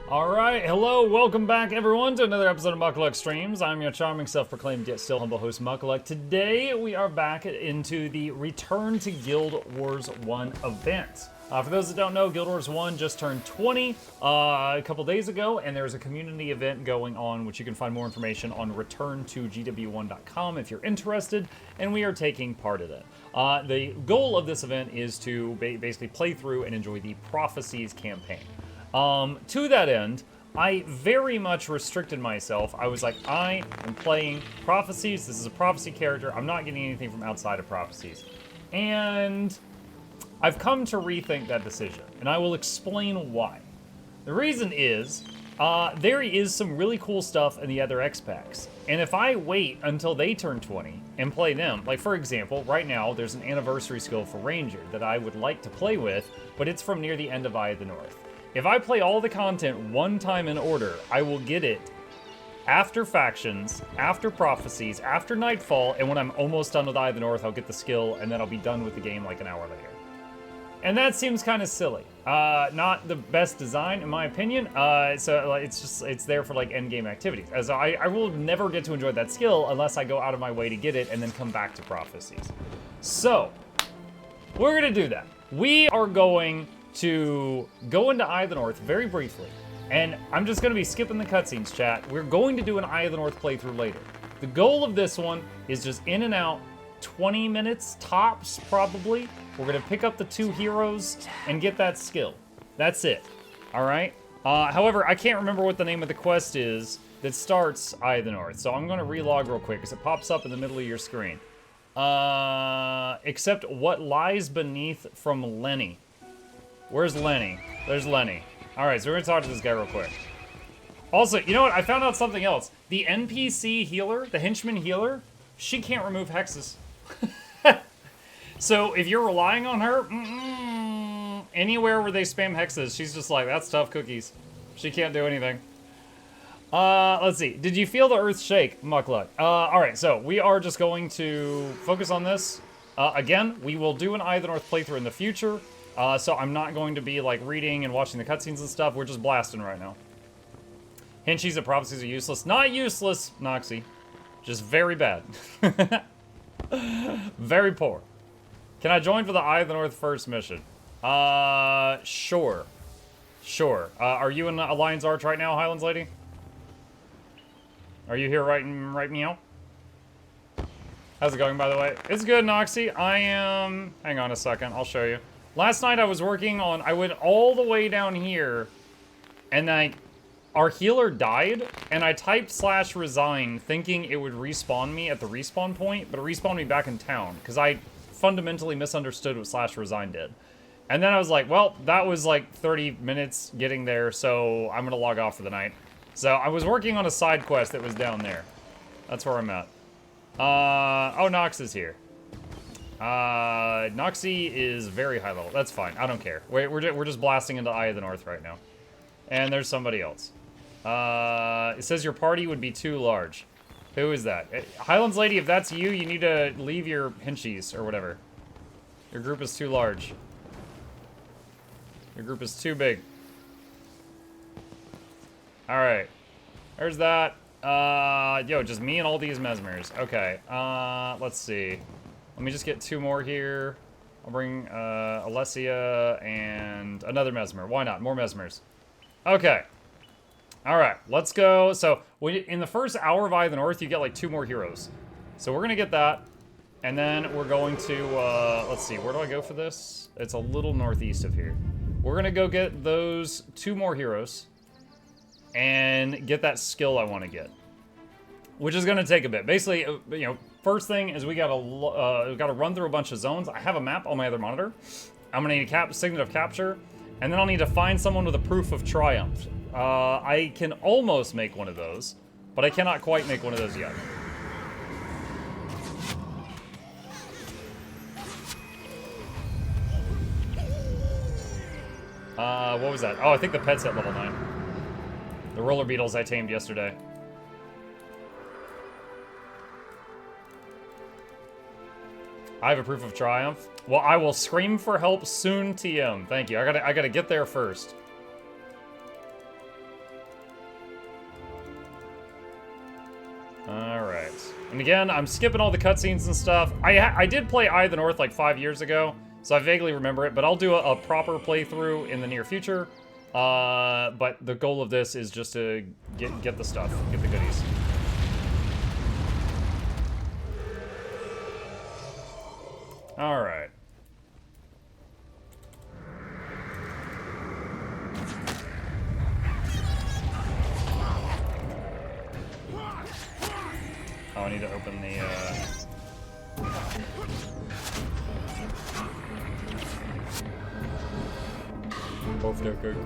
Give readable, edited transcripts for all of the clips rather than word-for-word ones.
Alright, hello, welcome back everyone to another episode of Mukluk Streams. I'm your charming, self-proclaimed, yet still humble host, Mukluk. Today, we are back into the Return to Guild Wars 1 event. For those that don't know, Guild Wars 1 just turned 20 a couple days ago, and there's a community event going on, which you can find more information on return2gw1.com if you're interested, and we are taking part in it. The goal of this event is to basically play through and enjoy the Prophecies campaign. To that end, I very much restricted myself. I was like, I am playing Prophecies. This is a Prophecy character. I'm not getting anything from outside of Prophecies. And I've come to rethink that decision, and I will explain why. The reason is, there is some really cool stuff in the other X packs. And if I wait until they turn 20 and play them, like for example, right now there's an anniversary skill for Ranger that I would like to play with, but it's from near the end of Eye of the North. If I play all the content one time in order, I will get it after Factions, after Prophecies, after Nightfall, and when I'm almost done with Eye of the North, I'll get the skill, and then I'll be done with the game like an hour later. And that seems kind of silly. Not the best design, in my opinion. So it's there for like end game activities. As I will never get to enjoy that skill unless I go out of my way to get it and then come back to Prophecies. So, we're gonna do that. We are going to go into Eye of the North very briefly, and I'm just going to be skipping the cutscenes, chat. We're going to do an Eye of the North playthrough later. The goal of this one is just in and out, 20 minutes tops, probably. We're going to pick up the two heroes and get that skill. That's it. Alright? However, I can't remember what the name of the quest is that starts Eye of the North, so I'm going to relog real quick because it pops up in the middle of your screen. Except what lies beneath from Lenny. Where's Lenny? There's Lenny. Alright, so we're gonna talk to this guy real quick. Also, you know what? I found out something else. The NPC healer, the henchman healer, she can't remove hexes. So if you're relying on her, anywhere where they spam hexes, she's just like, that's tough cookies. She can't do anything. Let's see. Did you feel the earth shake, Mukluk? Alright, so we are just going to focus on this. Again, we will do an Eye of the North playthrough in the future. So I'm not going to be like reading and watching the cutscenes and stuff. We're just blasting right now. Henchies and Prophecies are useless. Not useless, Noxy. Just very bad. Very poor. Can I join for the Eye of the North first mission? Sure. Sure. Are you in Alliance Arch right now, Highlands Lady? Are you here right meow? How's it going, by the way? It's good, Noxy. I am... Hang on a second. I'll show you. Last night I was working on, I went all the way down here, and our healer died, and I typed /resign thinking it would respawn me at the respawn point, but it respawned me back in town, because I fundamentally misunderstood what /resign did. And then I was like, well, that was like 30 minutes getting there, so I'm gonna log off for the night. So I was working on a side quest that was down there. That's where I'm at. Oh, Nox is here. Noxy is very high level. That's fine. I don't care. We're just blasting into Eye of the North right now. And there's somebody else. It says your party would be too large. Who is that? Highlands Lady, if that's you, you need to leave your henchies or whatever. Your group is too large. Your group is too big. Alright. There's that. Yo, just me and all these mesmers. Okay. Let's see. Let me just get two more here. I'll bring Alessia and another mesmer. Why not? More mesmers. Okay. Alright, let's go. So, in the first hour of Eye of the North, you get like 2 more heroes. So we're going to get that. And then we're going to, let's see, where do I go for this? It's a little northeast of here. We're going to go get those 2 more heroes. And get that skill I want to get. Which is going to take a bit. Basically, you know, first thing is we gotta run through a bunch of zones. I have a map on my other monitor. I'm gonna need a signet of capture, and then I'll need to find someone with a proof of triumph. I can almost make one of those, but I cannot quite make one of those yet. What was that? Oh, I think the pet's at level 9. The roller beetles I tamed yesterday. I have a proof of triumph. Well, I will scream for help soon, TM. Thank you. I gotta get there first. And again, I'm skipping all the cutscenes and stuff. I did play Eye of the North like 5 years ago, so I vaguely remember it, but I'll do a proper playthrough in the near future. But the goal of this is just to get the stuff, get the goodies. All right. Oh, I need to open the, both no good.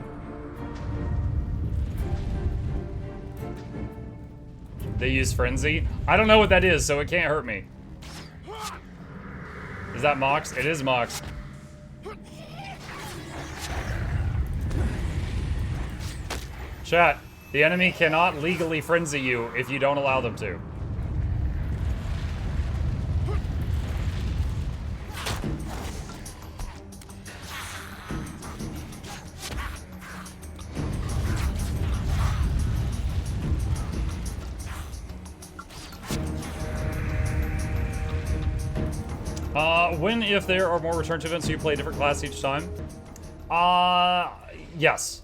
They use Frenzy? I don't know what that is, so it can't hurt me. Is that Mox? It is Mox. Chat, the enemy cannot legally frenzy you if you don't allow them to. When, if there are more return to events, so you play a different class each time? Yes.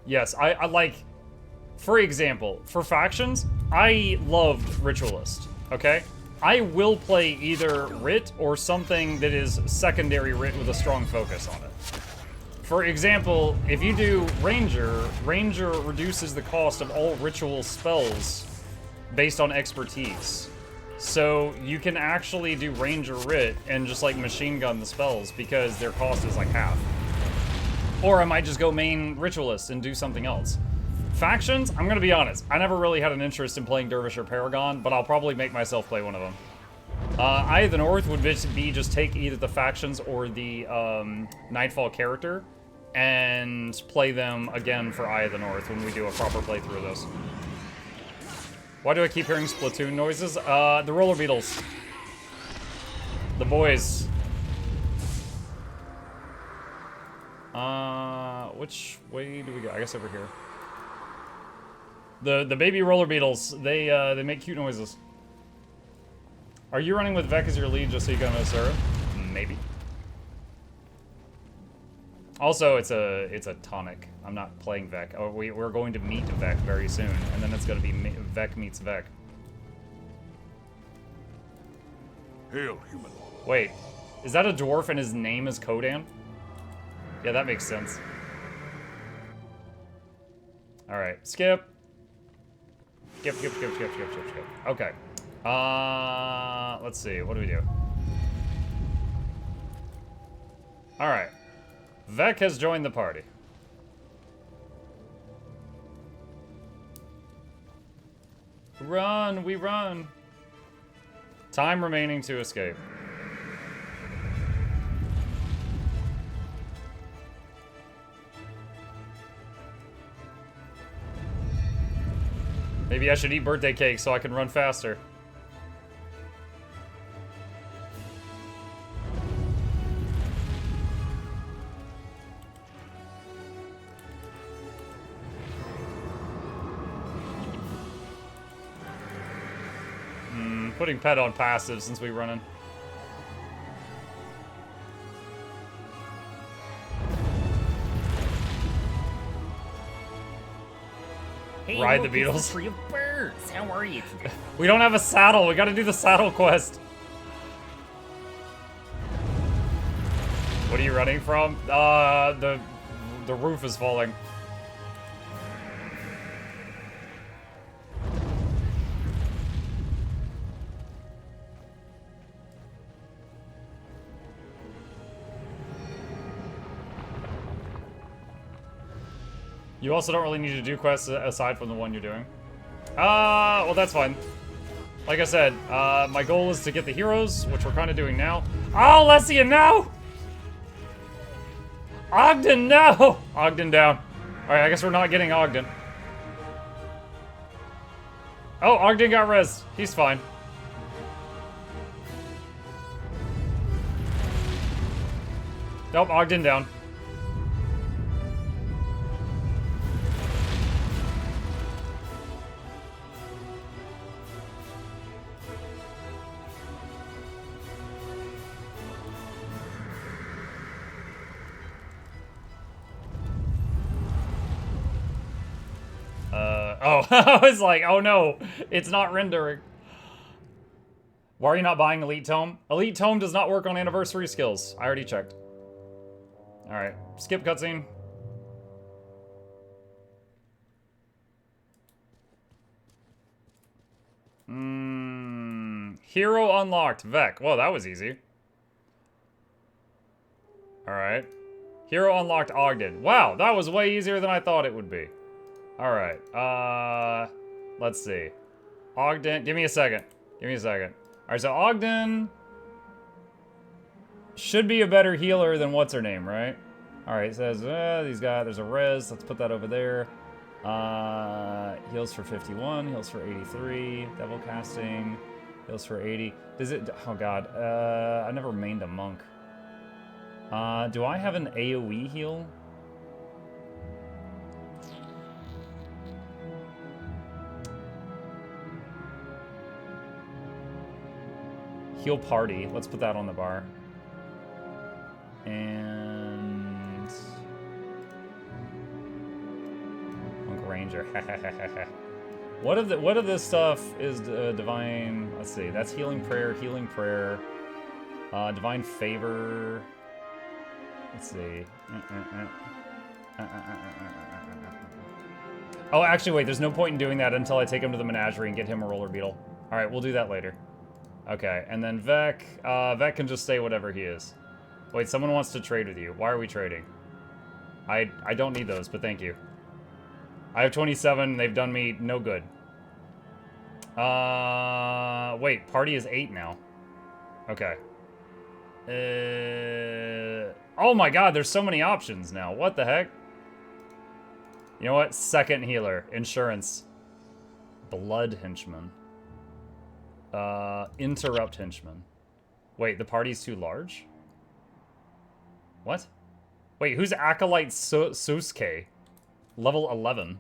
Yes, I like, for example, for factions, I loved Ritualist, okay? I will play either Rit or something that is secondary Rit with a strong focus on it. For example, if you do Ranger, Ranger reduces the cost of all ritual spells based on expertise. So you can actually do Ranger Rit and just like machine gun the spells because their cost is like half. Or I might just go main Ritualist and do something else. Factions, I'm gonna be honest, I never really had an interest in playing Dervish or Paragon, but I'll probably make myself play one of them. Eye of the North would be just take either the factions or the Nightfall character and play them again for Eye of the North when we do a proper playthrough of those. Why do I keep hearing Splatoon noises? The roller beetles. The boys. Which way do we go? I guess over here. The baby roller beetles, they make cute noises. Are you running with Vec as your lead just so you can know Sarah? Maybe. Also, it's a tonic. I'm not playing Vec. Oh, we're going to meet Vec very soon, and then it's going to be Vec meets Vec. Hail, human. Wait, is that a dwarf and his name is Kodan? Yeah, that makes sense. All right, skip. Skip. Okay. Let's see. What do we do? All right. Vec has joined the party. Run, we run. Time remaining to escape. Maybe I should eat birthday cake so I can run faster. Putting pet on passive since we running. Hey, Ride look, the Beatles. it's the Tree of Birds. How are you today? We don't have a saddle. We gotta do the saddle quest. What are you running from? The roof is falling. You also don't really need to do quests aside from the one you're doing. Well, that's fine. Like I said, my goal is to get the heroes, which we're kind of doing now. Oh, Lesia, no! Ogden, no! Ogden down. Alright, I guess we're not getting Ogden. Oh, Ogden got res. He's fine. Nope, Ogden down. Oh, I was like, oh no, it's not rendering. Why are you not buying Elite Tome? Elite Tome does not work on anniversary skills. I already checked. Alright, skip cutscene. Hero unlocked, Vec. Whoa, that was easy. Alright. Hero unlocked Ogden. Wow, that was way easier than I thought it would be. Alright, let's see. Ogden, give me a second. Give me a second. Alright, so Ogden should be a better healer than what's her name, right? Alright, it says, these guys, there's a res, let's put that over there. Heals for 51, heals for 83, devil casting, heals for 80. Does it, oh god, I never mained a monk. Do I have an AoE heal? Heal party, let's put that on the bar. And Monk Ranger. What of this stuff is divine? Let's see. That's healing prayer, divine favor. Let's see. Oh, actually, wait. There's no point in doing that until I take him to the menagerie and get him a roller beetle. All right, we'll do that later. Okay, and then Vec. Vec can just stay whatever he is. Wait, someone wants to trade with you. Why are we trading? I don't need those, but thank you. I have 27. They've done me no good. Wait, party is 8 now. Okay. Oh my god, there's so many options now. What the heck? You know what? Second healer. Insurance. Blood henchman. Interrupt henchman. Wait, the party's too large? What? Wait, who's Acolyte Susuke? Level 11.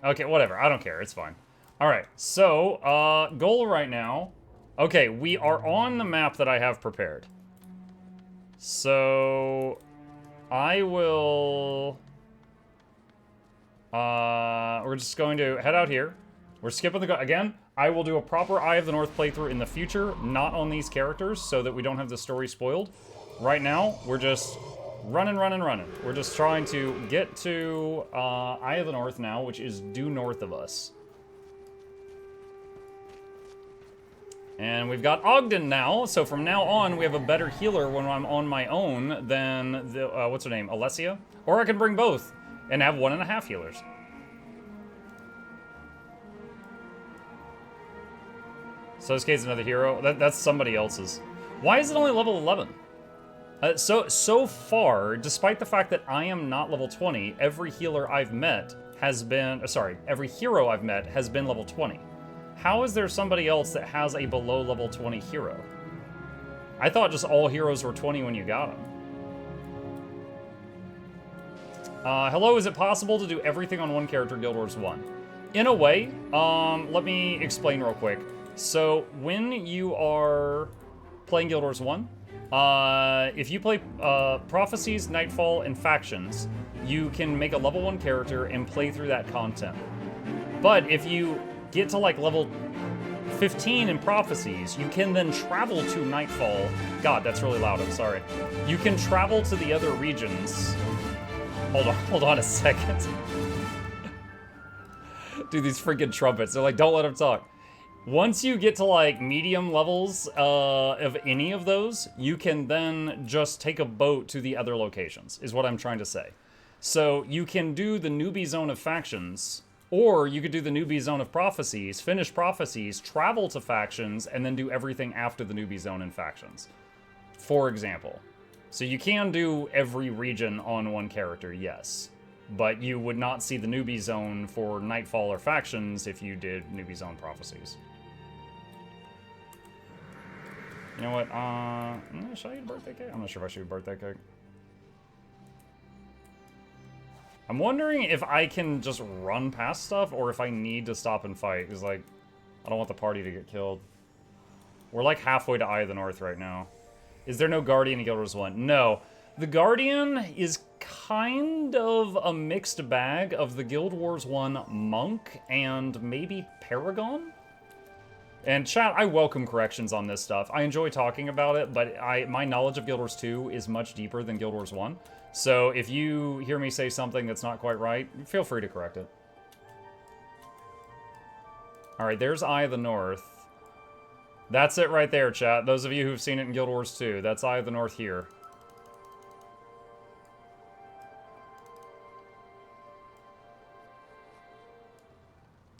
Okay, whatever. I don't care. It's fine. Alright, so, goal right now. Okay, we are on the map that I have prepared. So, I will... we're just going to head out here. We're skipping the... Again, I will do a proper Eye of the North playthrough in the future, not on these characters, so that we don't have the story spoiled. Right now, we're just running. We're just trying to get to Eye of the North now, which is due north of us. And we've got Ogden now, so from now on, we have a better healer when I'm on my own than the, what's her name, Alessia? Or I can bring both and have 1.5 healers. So this case another hero. That's somebody else's. Why is it only level 11? So far, despite the fact that I am not level 20, every healer I've met has been, every hero I've met has been level 20. How is there somebody else that has a below level 20 hero? I thought just all heroes were 20 when you got them. Hello, is it possible to do everything on one character Guild Wars 1? In a way, let me explain real quick. So, when you are playing Guild Wars 1, if you play Prophecies, Nightfall, and Factions, you can make a level 1 character and play through that content. But if you get to like level 15 in Prophecies, you can then travel to Nightfall. God, that's really loud, I'm sorry. You can travel to the other regions. Hold on a second. Dude, these freaking trumpets, they're like, don't let him talk. Once you get to like medium levels of any of those, you can then just take a boat to the other locations, is what I'm trying to say. So you can do the newbie zone of Factions, or you could do the newbie zone of Prophecies, finish Prophecies, travel to Factions, and then do everything after the newbie zone in Factions, for example. So you can do every region on one character, yes. But you would not see the newbie zone for Nightfall or Factions if you did newbie zone Prophecies. You know what, should I eat a birthday cake? I'm not sure if I should eat a birthday cake. I'm wondering if I can just run past stuff or if I need to stop and fight, because, like, I don't want the party to get killed. We're, like, halfway to Eye of the North right now. Is there no Guardian in Guild Wars 1? No. The Guardian is kind of a mixed bag of the Guild Wars 1 Monk and maybe Paragon? And chat, I welcome corrections on this stuff. I enjoy talking about it, but my knowledge of Guild Wars 2 is much deeper than Guild Wars 1. So if you hear me say something that's not quite right, feel free to correct it. All right, there's Eye of the North. That's it right there, chat. Those of you who've seen it in Guild Wars 2, that's Eye of the North here.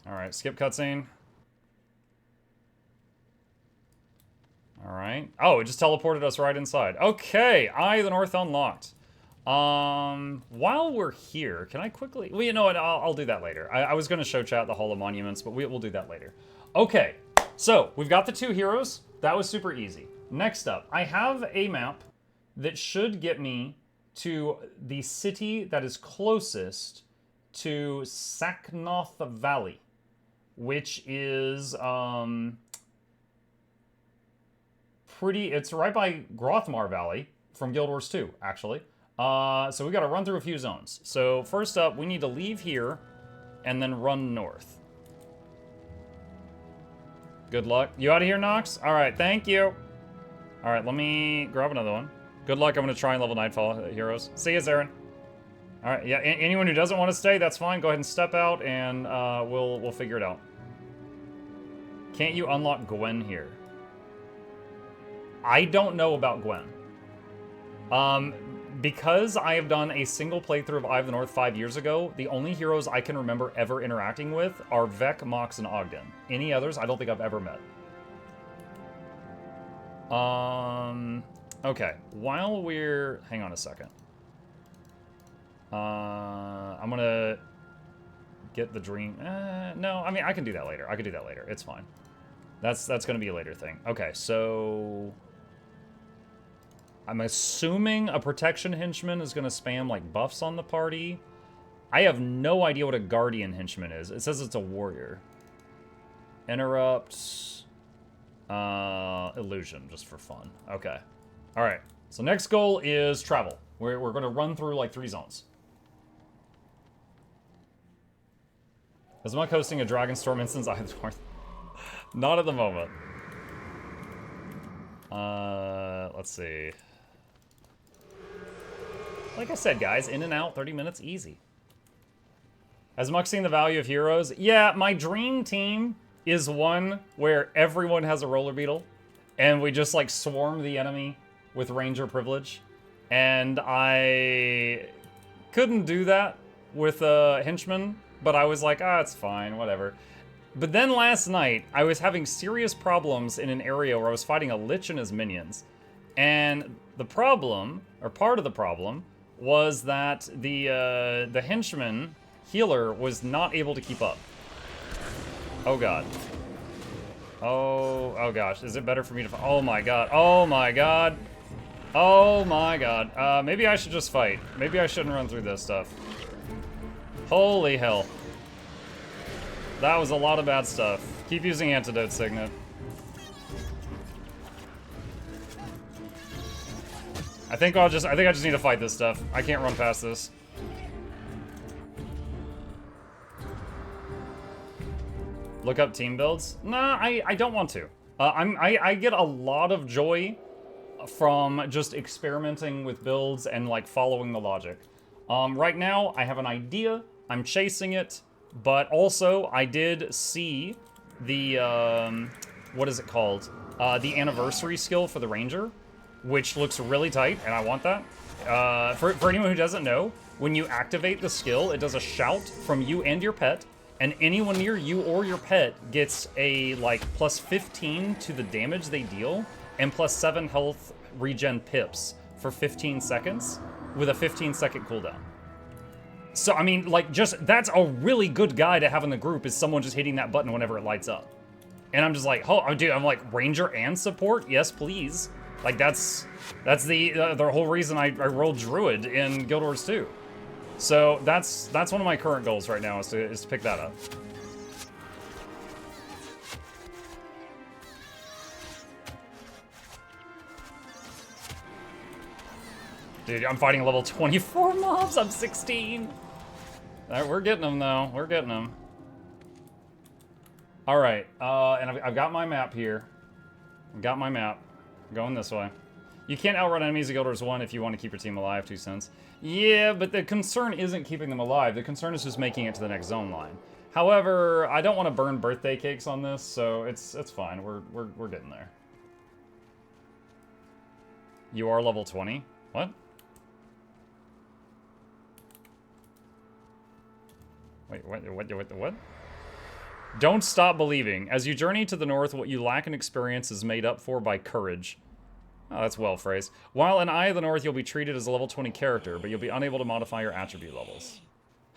All right, skip cutscene. All right. Oh, it just teleported us right inside. Okay, Eye of the North unlocked. While we're here, can I quickly... Well, you know what? I'll do that later. I was going to show chat the Hall of Monuments, but we'll do that later. Okay, so we've got the 2 heroes. That was super easy. Next up, I have a map that should get me to the city that is closest to Saknoth Valley, which is... It's right by Grothmar Valley from Guild Wars 2, actually. So we got to run through a few zones. So first up, we need to leave here and then run north. Good luck. You out of here, Nox? All right, thank you. All right, let me grab another one. Good luck. I'm going to try and level Nightfall heroes. See you, Zarin. All right, yeah, anyone who doesn't want to stay, that's fine. Go ahead and step out and we'll figure it out. Can't you unlock Gwen here? I don't know about Gwen. Because I have done a single playthrough of Eye of the North 5 years ago, the only heroes I can remember ever interacting with are Vec, Mox, and Ogden. Any others, I don't think I've ever met. Okay, while we're... Hang on a second. I'm gonna get the dream... no, I mean, I can do that later. I can do that later. It's fine. That's gonna be a later thing. Okay, so... I'm assuming a protection henchman is going to spam, like, buffs on the party. I have no idea what a guardian henchman is. It says it's a warrior. Interrupt. Illusion, just for fun. Okay. All right. So next goal is travel. We're going to run through, like, 3 zones. Is Muck hosting a Dragonstorm instance? Eye of the North? Not at the moment. Let's see. Like I said, guys, in and out, 30 minutes, easy. Has Muck seen the value of heroes? Yeah, my dream team is one where everyone has a roller beetle, and we just, like, swarm the enemy with ranger privilege. And I couldn't do that with a henchman, but I was like, it's fine, whatever. But then last night, I was having serious problems in an area where I was fighting a Lich and his minions. And the problem, or part of the problem, was that the henchman healer was not able to keep up. Oh god. Oh gosh. Is it better for me to... Oh my god. Oh my god. Oh my god. Maybe I should just fight. Maybe I shouldn't run through this stuff. Holy hell. That was a lot of bad stuff. Keep using antidote, Signet. I think I just need to fight this stuff. I can't run past this. Look up team builds? Nah, I don't want to. I get a lot of joy from just experimenting with builds and, like, following the logic. Right now, I have an idea. I'm chasing it. But also, I did see the, what is it called? The anniversary skill for the Ranger, which looks really tight, and I want that. For anyone who doesn't know, when you activate the skill, it does a shout from you and your pet, and anyone near you or your pet gets a, like, plus 15 to the damage they deal, and plus 7 health regen pips for 15 seconds, with a 15-second cooldown. So, I mean, like, just, that's a really good guy to have in the group, is someone just hitting that button whenever it lights up. And I'm just like, oh, dude, I'm like, Ranger and support? Yes, please. Like, that's the whole reason I rolled Druid in Guild Wars 2. So, that's one of my current goals right now, is to pick that up. Dude, I'm fighting level 24 mobs. I'm 16. All right, we're getting them, though. We're getting them. All right, and I've got my map here. I've got my map. I'm going this way. You can't outrun enemies in Guild Wars 1 if you want to keep your team alive, 2 cents. Yeah, but the concern isn't keeping them alive. The concern is just making it to the next zone line. However, I don't want to burn birthday cakes on this, so it's fine. We're getting there. You are level 20? What? Wait, what? Don't stop believing. As you journey to the north, what you lack in experience is made up for by courage. Oh, that's well phrased. While in Eye of the North, you'll be treated as a level 20 character, but you'll be unable to modify your attribute levels.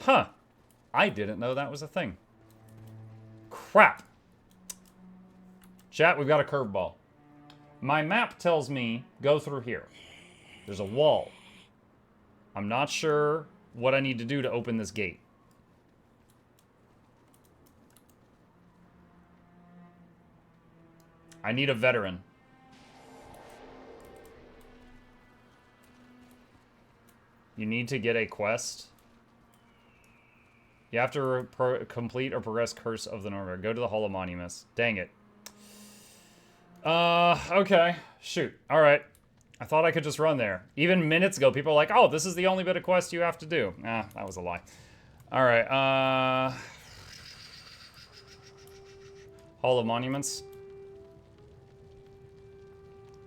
Huh. I didn't know that was a thing. Crap. Chat, we've got a curveball. My map tells me go through here. There's a wall. I'm not sure what I need to do to open this gate. I need a veteran. You need to get a quest. You have to complete or progress Curse of the Northern. Go to the Hall of Monuments. Dang it. Okay. Shoot. All right. I thought I could just run there. Even minutes ago, people were like, oh, this is the only bit of quest you have to do. Ah, that was a lie. All right. Hall of Monuments.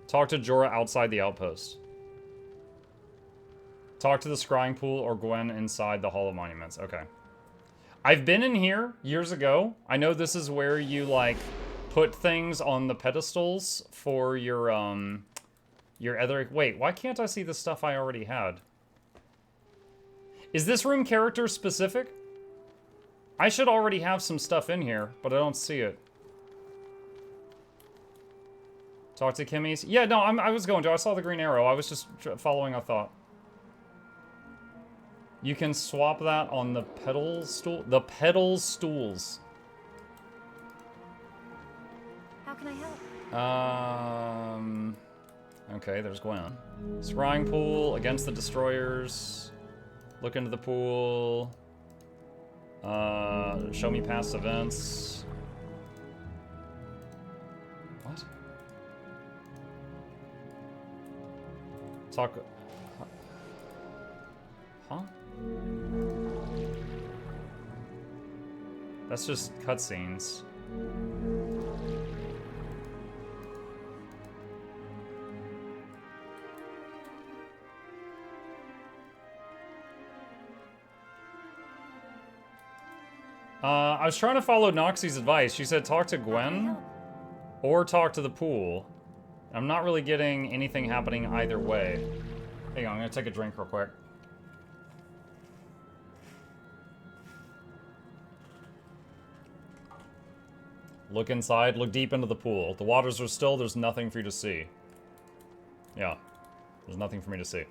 Talk to Jorah outside the outpost. Talk to the scrying pool or Gwen inside the Hall of Monuments. Okay. I've been in here years ago. I know this is where you, like, put things on the pedestals for your other... Wait, why can't I see the stuff I already had? Is this room character specific? I should already have some stuff in here, but I don't see it. Talk to Kimmy's? Yeah, no, I was going to. I saw the green arrow. I was just following a thought. You can swap that on the pedal stool. The pedal stools. How can I help? Okay, there's Gwen. Scrying pool against the destroyers. Look into the pool. Show me past events. What? Talk. Huh? That's just cutscenes. I was trying to follow Noxie's advice. She said talk to Gwen or talk to the pool. I'm not really getting anything happening either way. Hang on, I'm gonna take a drink real quick. Look inside, look deep into the pool. The waters are still, there's nothing for you to see. Yeah, there's nothing for me to see.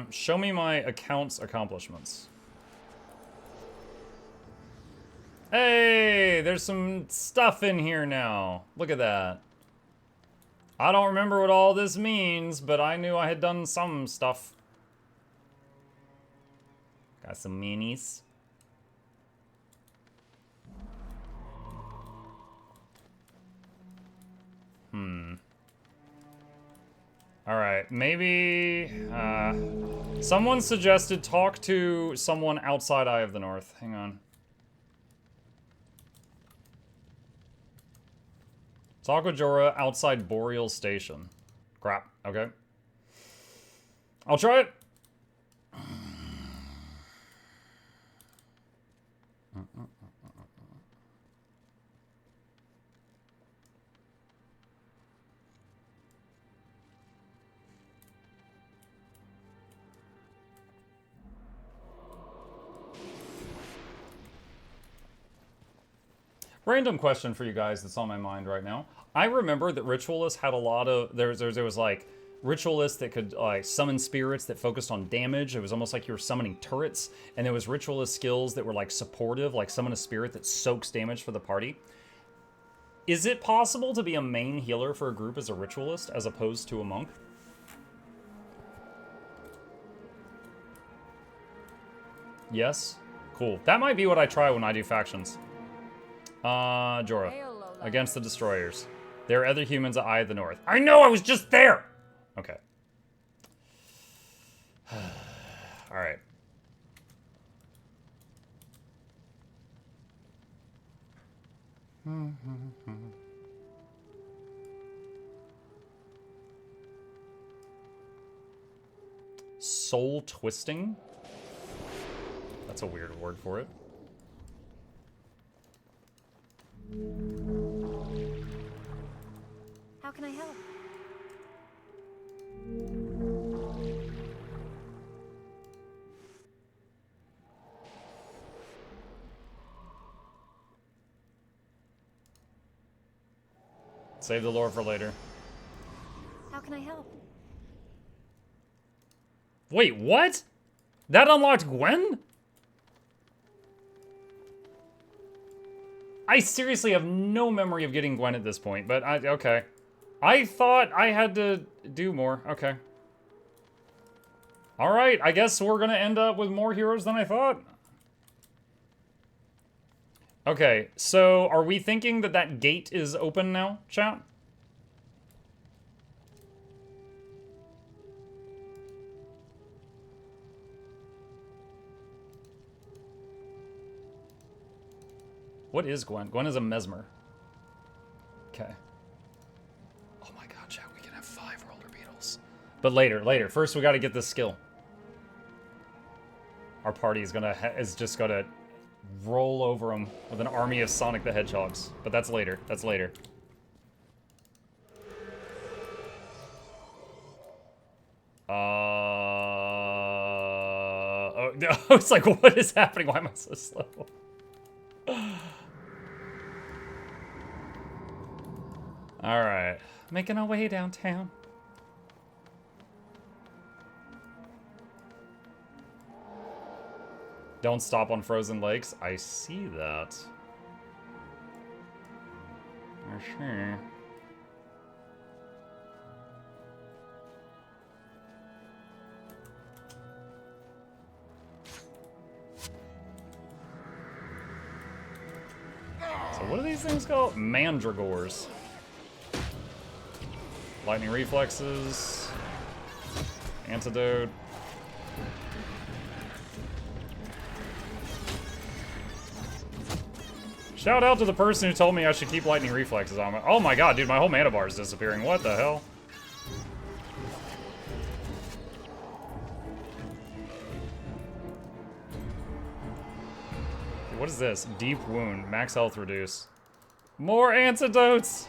Show me my account's accomplishments. Hey, there's some stuff in here now. Look at that. I don't remember what all this means, but I knew I had done some stuff. Got some minis. Alright, maybe... someone suggested talk to someone outside Eye of the North. Hang on. Talk with Jorah outside Boreal Station. Crap, okay. I'll try it. Random question for you guys that's on my mind right now. I remember that Ritualists had a lot of... There was like Ritualists that could like summon spirits that focused on damage. It was almost like you were summoning turrets. And there was Ritualist skills that were like supportive, like summon a spirit that soaks damage for the party. Is it possible to be a main healer for a group as a ritualist as opposed to a monk? Yes? Cool. That might be what I try when I do factions. Jorah. Against the Destroyers. There are other humans at Eye of the North. I know, I was just there! Okay. Alright. Soul twisting? That's a weird word for it. How can I help? Save the lore for later. How can I help? Wait, what? That unlocked Gwen? I seriously have no memory of getting Gwen at this point, but okay. I thought I had to do more. Okay. Alright, I guess we're gonna end up with more heroes than I thought. Okay, so are we thinking that that gate is open now, chat? What is Gwen? Gwen is a mesmer. Okay. Oh my god, chat, we can have 5 roller beetles. But later. First, we gotta get this skill. Our party is just gonna roll over them with an army of Sonic the Hedgehogs. But that's later. That's later. Oh, it's like, what is happening? Why am I so slow? Alright. Making our way downtown. Don't stop on frozen lakes. I see that. For sure. So what are these things called? Mandragores. Lightning reflexes. Antidote. Shout out to the person who told me I should keep lightning reflexes on. Oh my god, dude, my whole mana bar is disappearing. What the hell? What is this? Deep wound. Max health reduce. More antidotes!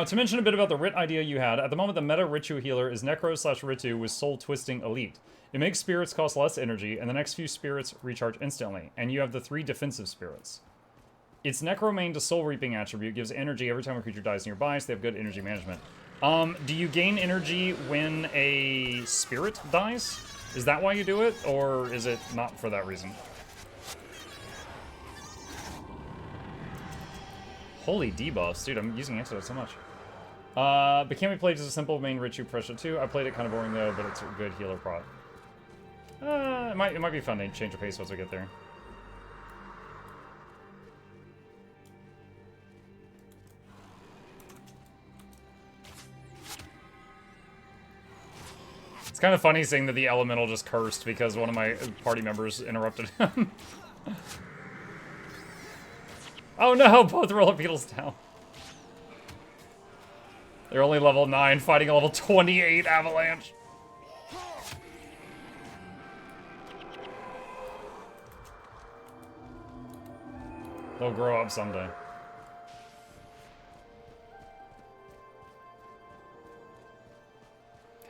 To mention a bit about the Rit idea you had, at the moment the meta Ritu healer is Necro/Ritu with Soul Twisting Elite. It makes spirits cost less energy, and the next few spirits recharge instantly, and you have the 3 defensive spirits. Its Necro main to Soul Reaping attribute gives energy every time a creature dies nearby, so they have good energy management. Do you gain energy when a spirit dies? Is that why you do it, or is it not for that reason? Holy debuffs, dude, I'm using Antidote so much. But can be played as a simple main Ritu pressure too. I played it kind of boring though, but it's a good healer prot. It might be fun to change the pace once we get there. It's kind of funny seeing that the elemental just cursed because one of my party members interrupted him. Oh no, both roller beetles down. They're only level 9, fighting a level 28 avalanche. They'll grow up someday.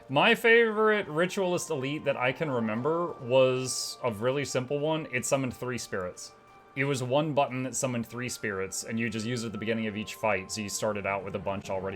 My favorite Ritualist Elite that I can remember was a really simple one. It summoned 3 spirits. It was one button that summoned 3 spirits, and you just use it at the beginning of each fight, so you started out with a bunch already